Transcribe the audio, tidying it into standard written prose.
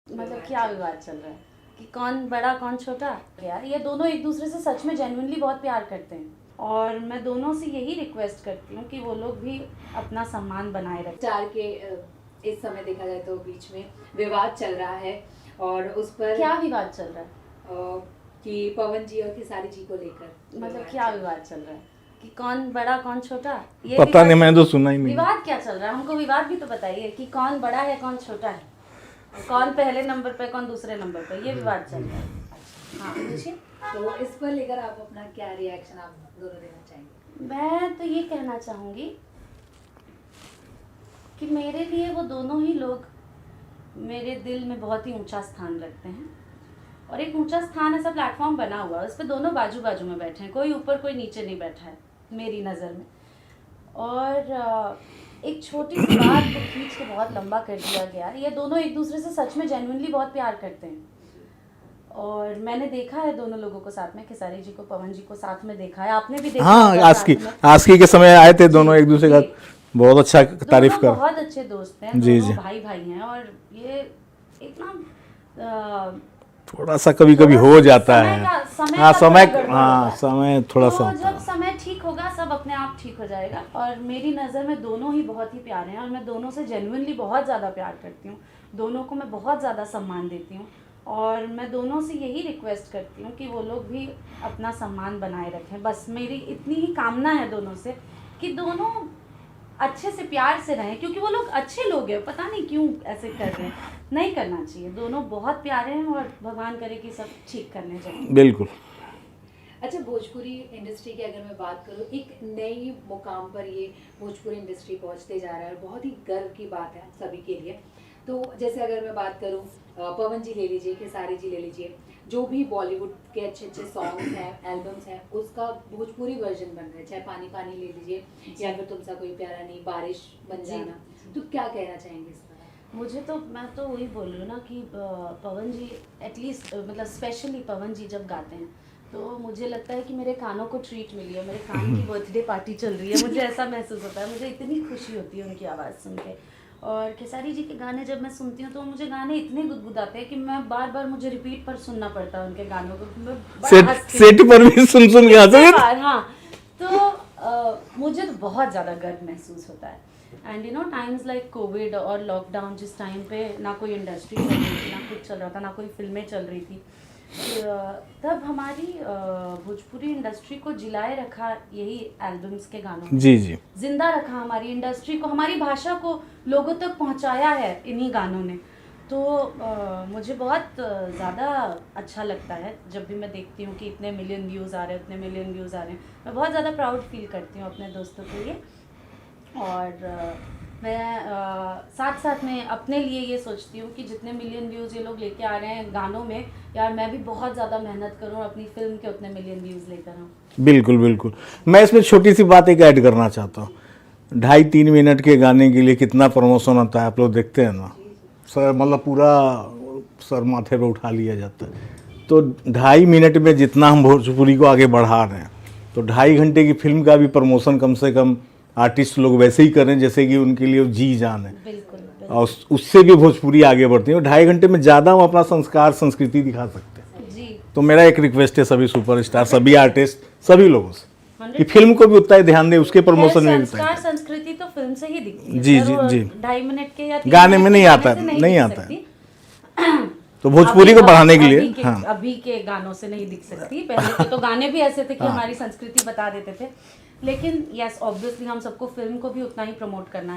मतलब क्या विवाद चल रहा है कि कौन बड़ा कौन छोटा। यार ये दोनों एक दूसरे से सच में जेन्युइनली बहुत प्यार करते हैं और मैं दोनों से यही रिक्वेस्ट करती हूँ कि वो लोग भी अपना सम्मान बनाए रखें। स्टार के इस समय देखा जाए तो बीच में विवाद चल रहा है और उस पर क्या विवाद चल रहा है कि पवन जी और खेसारी जी को लेकर मतलब क्या विवाद चल रहा है कि कौन बड़ा कौन छोटा। ये पता नहीं, मैंने तो सुना ही नहीं। विवाद क्या चल रहा है, हमको विवाद भी तो बताइए कि कौन बड़ा है कौन छोटा है, कौन पहले नंबर पे कौन दूसरे नंबर पे, ये विवाद चल रहा है। हाँ पूछिए। तो इस पर लेकर आप अपना क्या रिएक्शन आप दोनों देना चाहेंगे? मैं तो ये कहना चाहूँगी कि मेरे लिए वो दोनों ही लोग मेरे दिल में बहुत ही ऊंचा स्थान रखते हैं और एक ऊंचा स्थान ऐसा प्लेटफॉर्म बना हुआ है, उस पर दोनों बाजू बाजू में बैठे हैं, कोई ऊपर कोई नीचे नहीं बैठा है मेरी नज़र में। और एक छोटी सी बात को खींच के बहुत लंबा कर दिया गया। ये दोनों एक दूसरे से सच में जेन्युइनली बहुत प्यार करते हैं और मैंने देखा है दोनों लोगों को साथ में, खेसारी जी को पवन जी को साथ में देखा है, आपने भी देखा हाँ, होगा आस्की साथ में। आस्की के समय आए थे दोनों एक दूसरे का, जी। बहुत अच्छा तारीफ दोनों कर। बहुत अच्छे दोस्त हैं, जी, दोनों जी। भाई भाई हैं और ये एक ना थोड़ा सा कभी कभी हो जाता समय है। का- समय हाँ का समय, थोड़ा गड़बड़ हाँ होता है। समय थोड़ा सा तो होता जब है। समय ठीक होगा सब अपने आप ठीक हो जाएगा और मेरी नज़र में दोनों ही बहुत ही प्यारे हैं और मैं दोनों से जेन्युइनली बहुत ज़्यादा प्यार करती हूँ, दोनों को मैं बहुत ज़्यादा सम्मान देती हूँ और मैं दोनों से यही रिक्वेस्ट करती हूँ कि वो लोग भी अपना सम्मान बनाए रखें। बस मेरी इतनी ही कामना है दोनों से कि दोनों अच्छे से प्यार से रहें, क्योंकि वो लोग अच्छे लोग हैं, पता नहीं क्यों ऐसे कर रहे हैं, नहीं करना चाहिए। दोनों बहुत प्यारे हैं और भगवान करे कि सब ठीक करने चाहिए। बिल्कुल। अच्छा, भोजपुरी इंडस्ट्री की अगर मैं बात करूँ, एक नई मुकाम पर ये भोजपुरी इंडस्ट्री पहुंचते जा रहा है और बहुत ही गर्व की बात है सभी के लिए। तो जैसे अगर मैं बात करूँ, पवन जी ले लीजिए, खेसारी जी ले लीजिए, जो भी बॉलीवुड के अच्छे अच्छे सॉन्ग्स हैं, एल्बम्स हैं, उसका भोजपुरी वर्जन बन रहा है। चाहे पानी पानी ले लीजिए या फिर तुमसा कोई प्यारा नहीं, बारिश बन जाना। तो क्या कहना चाहेंगे इस पर? मुझे तो, मैं तो वही बोल रही हूँ ना कि पवन जी एटलीस्ट, मतलब स्पेशली पवन जी जब गाते हैं तो मुझे लगता है कि मेरे कानों को ट्रीट मिली है, मेरे कान की बर्थडे पार्टी चल रही है, मुझे ऐसा महसूस होता है, मुझे इतनी खुशी होती है उनकी आवाज़ सुन के। और खेसारी जी के गाने जब मैं सुनती हूँ तो मुझे गाने इतने गुदगुदाते हैं कि मैं बार बार मुझे रिपीट पर सुनना पड़ता है उनके गानों को। मैं बड़ा सेट हँसती हूँ। सेट पर भी सुन सुन के आते हैं। हाँ, तो मुझे तो बहुत ज़्यादा गर्व महसूस होता है। And you know times like Covid और लॉकडाउन, जिस टाइम पे ना कोई इंडस्ट्री चल रही थी, ना कुछ चल रहा था, ना कोई फिल्में चल रही थी, तब हमारी भोजपुरी इंडस्ट्री को जिलाए रखा यही एल्बम्स के गानों ने। जी जी। जिंदा रखा हमारी इंडस्ट्री को, हमारी भाषा को लोगों तक पहुंचाया है इन्हीं गानों ने। तो मुझे बहुत ज़्यादा अच्छा लगता है जब भी मैं देखती हूँ कि इतने मिलियन व्यूज़ आ रहे हैं, उतने मिलियन व्यूज़ आ रहे हैं। मैं बहुत ज़्यादा प्राउड फील करती हूँ अपने दोस्तों के लिए और मैं साथ साथ में अपने लिए ये सोचती हूँ कि जितने मिलियन व्यूज़ ये लोग लेके आ रहे हैं गानों में, यार मैं भी बहुत ज़्यादा मेहनत करूँ और अपनी फिल्म के उतने मिलियन व्यूज़ लेकर आऊँ। बिल्कुल बिल्कुल। मैं इसमें छोटी सी बात एक ऐड करना चाहता हूँ। 2.5-3 मिनट के गाने के लिए कितना प्रमोशन होता है, आप लोग देखते हैं ना सर, मतलब पूरा सर माथे पे उठा लिया जाता है। तो 2.5 मिनट में जितना हम भोजपुरी को आगे बढ़ा रहे हैं, तो 2.5 घंटे की फिल्म का भी प्रमोशन कम से कम आर्टिस्ट लोग वैसे ही करें जैसे कि उनके लिए जी जान है। बिल्कुल, बिल्कुल। और उससे भी भोजपुरी आगे बढ़ती है। 2.5 घंटे में ज़्यादा हम अपना संस्कार संस्कृति दिखा सकते हैं। जी। तो मेरा एक रिक्वेस्ट है सभी सुपरस्टार, सभी आर्टिस्ट, सभी लोगों से कि 100% फिल्म को भी उतना ही ध्यान दें, उसके प्रमोशन में भी उतना संस्कार ही दें। संस्कृति तो फिल्म से ही दिखती है जी, सर, जी, वो जी। 2.5 मिनट के या 3 गाने मिनट में के नहीं गाने आता से है, नहीं दिख आता है। सकती। तो भोजपुरी को बढ़ाने के लिए, हाँ, अभी के गानों से नहीं दिख सकती। पहले के तो गाने भी ऐसे थे कि हमारी संस्कृति बता देते थे, लेकिन यस ऑब्वियसली हम सबको फिल्म को भी उतना ही प्रमोट करना